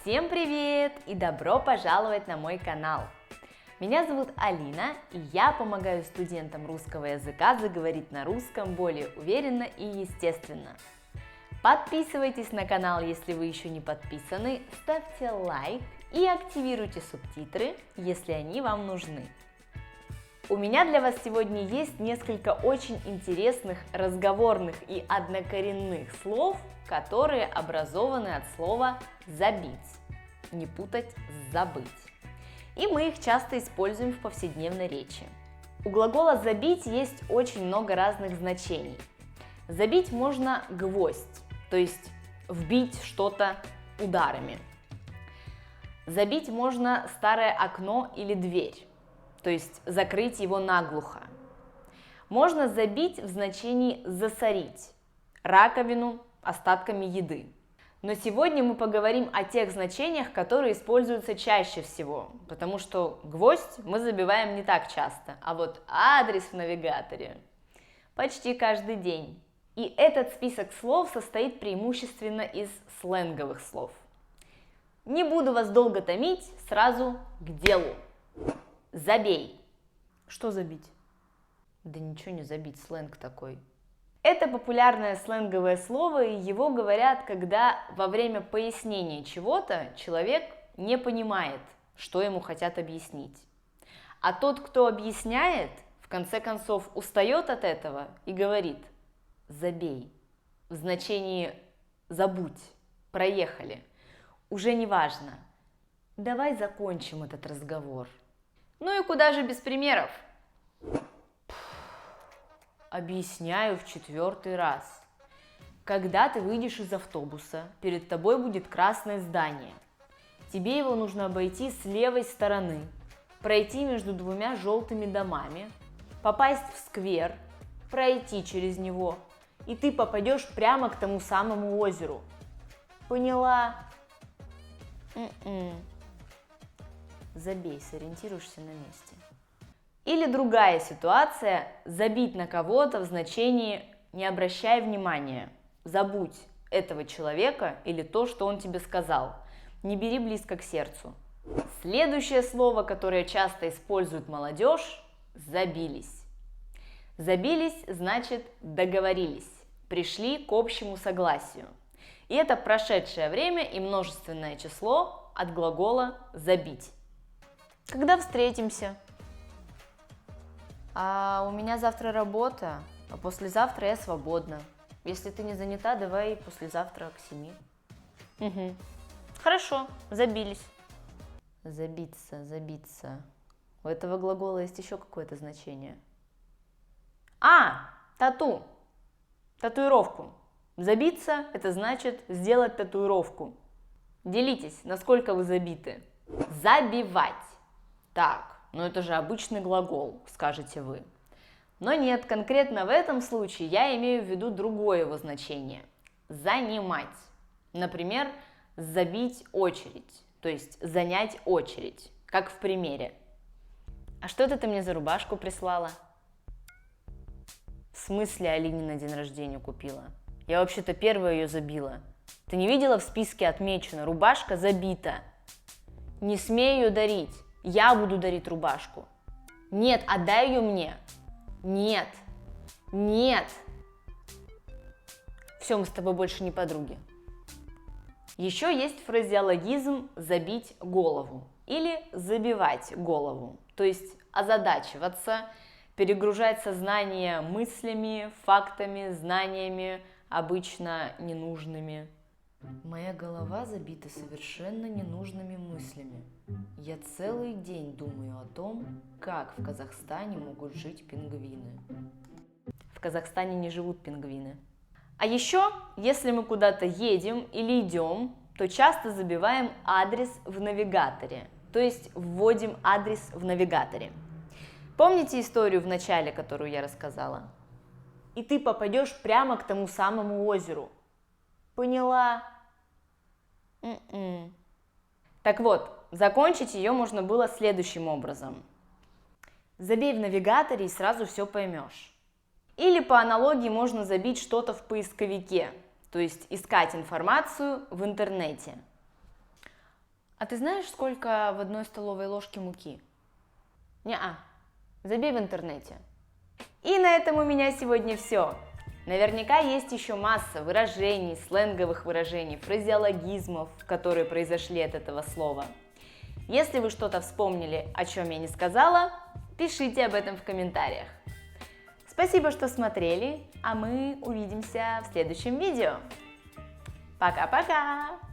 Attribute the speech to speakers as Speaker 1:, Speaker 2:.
Speaker 1: Всем привет и добро пожаловать на мой канал! Меня зовут Алина, и я помогаю студентам русского языка заговорить на русском более уверенно и естественно. Подписывайтесь на канал, если вы еще не подписаны, ставьте лайк и активируйте субтитры, если они вам нужны. У меня для вас сегодня есть несколько очень интересных разговорных и однокоренных слов, которые образованы от слова «забить», не путать с «забыть». И мы их часто используем в повседневной речи. У глагола «забить» есть очень много разных значений. Забить можно гвоздь, то есть вбить что-то ударами. Забить можно старое окно или дверь, то есть закрыть его наглухо. Можно забить в значении засорить раковину остатками еды. Но сегодня мы поговорим о тех значениях, которые используются чаще всего, потому что гвоздь мы забиваем не так часто, а вот адрес в навигаторе почти каждый день. И этот список слов состоит преимущественно из сленговых слов. Не буду вас долго томить, сразу к делу. Забей. Что забить? Да ничего не забить, сленг такой. Это популярное сленговое слово, и его говорят, когда во время пояснения чего-то человек не понимает, что ему хотят объяснить. А тот, кто объясняет, в конце концов устает от этого и говорит «забей», в значении «забудь», «проехали». Уже не важно. Давай закончим этот разговор. Ну и куда же без примеров? Объясняю в 4-й раз. Когда ты выйдешь из автобуса, перед тобой будет красное здание. Тебе его нужно обойти с левой стороны, пройти между 2 желтыми домами, попасть в сквер, пройти через него, и ты попадешь прямо к тому самому озеру. Поняла? Забей, сориентируешься на месте. Или другая ситуация – забить на кого-то в значении «не обращай внимания», забудь этого человека или то, что он тебе сказал, не бери близко к сердцу. Следующее слово, которое часто использует молодежь – забились. Забились значит договорились, пришли к общему согласию. И это прошедшее время и множественное число от глагола «забить». Когда встретимся? А у меня завтра работа, а послезавтра я свободна. Если ты не занята, давай послезавтра к 7. Угу. Хорошо, забились. Забиться, забиться. У этого глагола есть еще какое-то значение. Тату. Татуировку. Забиться – это значит сделать татуировку. Делитесь, насколько вы забиты. Забивать. Так. Но это же обычный глагол, скажете вы. Но нет, конкретно в этом случае я имею в виду другое его значение. Занимать. Например, забить очередь, то есть занять очередь, как в примере. А что это ты мне за рубашку прислала? В смысле Алине на день рождения купила? Я вообще-то первая ее забила. Ты не видела, в списке отмечено «рубашка забита». Не смей ее дарить. Я буду дарить рубашку. Нет, отдай ее мне. Нет. Нет. Все, мы с тобой больше не подруги. Еще есть фразеологизм «забить голову» или «забивать голову», то есть озадачиваться, перегружать сознание мыслями, фактами, знаниями, обычно ненужными. Моя голова забита совершенно ненужными мыслями. Я целый день думаю о том, как в Казахстане могут жить пингвины. В Казахстане не живут пингвины. А еще, если мы куда-то едем или идем, то часто забиваем адрес в навигаторе, то есть вводим адрес в навигаторе. Помните историю в начале, которую я рассказала? И ты попадешь прямо к тому самому озеру. Поняла? Так вот, закончить ее можно было следующим образом. Забей в навигаторе и сразу все поймешь. Или по аналогии можно забить что-то в поисковике, то есть искать информацию в интернете. А ты знаешь, сколько в 1 столовой ложке муки? Неа, забей в интернете. И на этом у меня сегодня все. Наверняка есть еще масса выражений, сленговых выражений, фразеологизмов, которые произошли от этого слова. Если вы что-то вспомнили, о чем я не сказала, пишите об этом в комментариях. Спасибо, что смотрели, а мы увидимся в следующем видео. Пока-пока!